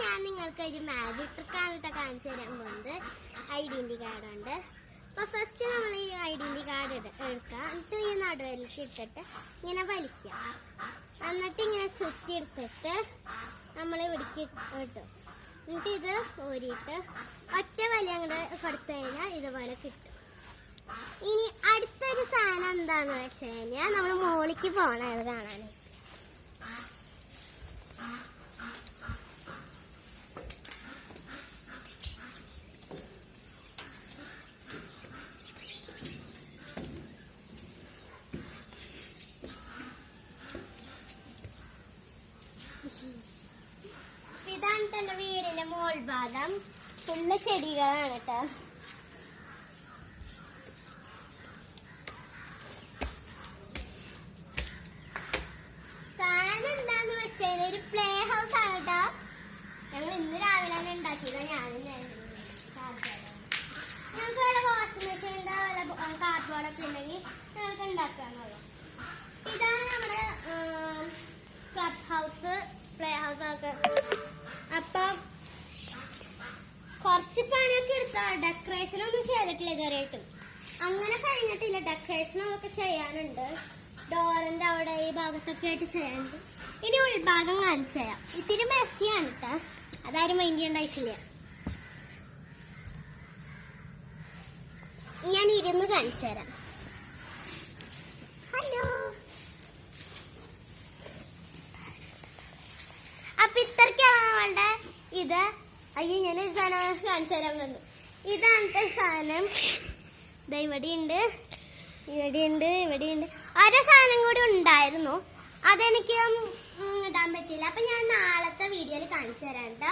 ഞാൻ നിങ്ങൾക്ക് ഒരു മാജിക് ട്രിക്കാണ് കാണിച്ചു തരാൻ പോകുന്നത്. ഐഡന്റി കാർഡ് ഉണ്ട്. അപ്പൊ ഫസ്റ്റ് നമ്മൾ ഈ ഐഡന്റി കാർഡ് എടുക്കുക, എന്നിട്ട് ഈ നടുവിലേക്ക് ഇട്ടിട്ട് ഇങ്ങനെ വലിക്കുക. എന്നിട്ട് ഇങ്ങനെ ചുറ്റി എടുത്തിട്ട് നമ്മൾ ഇവിടേക്ക് ഇട്ടു. എന്നിട്ട് ഇത് ഊരിയിട്ട് ഒറ്റ വലിയ അങ്ങോട്ട് കൊടുത്തു കഴിഞ്ഞാൽ ഇതുപോലെ കിട്ടും. ഇനി അടുത്തൊരു സാധനം എന്താന്ന് വെച്ച് കഴിഞ്ഞാൽ നമ്മൾ മോളിക്ക് പോകണത് കാണാൻ. ഇതാണ് എന്റെ വീടിന്റെ മോൾ ഭാഗം. ഫുള്ള് ചെടികളാണ് കേട്ടോ. സാധനം എന്താന്ന് വെച്ചാൽ ഒരു പ്ലേ ഹൗസ് ആണ് കേട്ടോ. ഞങ്ങൾ ഇന്ന് രാവിലെ തന്നെ ഉണ്ടാക്കിയത്. ഞങ്ങൾക്ക് വല്ല വാഷിംഗ് മെഷീൻ്റെ വല്ല കാർഡ്ബോർഡൊക്കെ ഉണ്ടെങ്കിൽ ഞങ്ങൾക്ക് ഉണ്ടാക്കാന്നുള്ളൂ. ഇതാണ് നമ്മുടെ ക്ലബ് ഹൗസ്, പ്ലേ ഹൗസ് ഒക്കെ. അപ്പൊ കുറച്ച് പണിയൊക്കെ എടുത്താ ഡെക്കറേഷൻ ഒന്നും ചെയ്തിട്ടില്ല ഇതുവരെയായിട്ടും. അങ്ങനെ കഴിഞ്ഞിട്ടില്ല. ഡെക്കറേഷനൊക്കെ ചെയ്യാനുണ്ട്. ഡോറിന്റെ അവിടെ ഈ ഭാഗത്തൊക്കെ ആയിട്ട് ചെയ്യാനുണ്ട്. ഇനി ഉൾഭാഗം കാണിച്ചു തരാം. ഇത്തിരി മെസ്സിയാണ് കേട്ടോ, അതാരും മൈൻഡ് ചെയ്യണ്ടായിട്ടില്ല. ഞാൻ ഇരുന്ന് കാണിച്ചു തരാം. ഹലോ. അപ്പൊ ഇത്രയ്ക്കാണ് നമ്മളുടെ ഇത്. അയ്യോ, ഞാൻ ഒരു സാധനം കാണിച്ചു തരാൻ വന്നു. ഇതാണ് സാധനം. ഇവിടെയുണ്ട്, ഇവിടെയുണ്ട്, ഇവിടെയുണ്ട്. ഒരു സാധനം കൂടി ഉണ്ടായിരുന്നു, അതെനിക്ക് ഇടാൻ പറ്റിയില്ല. അപ്പൊ ഞാൻ നാളത്തെ വീഡിയോയിൽ കാണിച്ചു തരാം കേട്ടോ.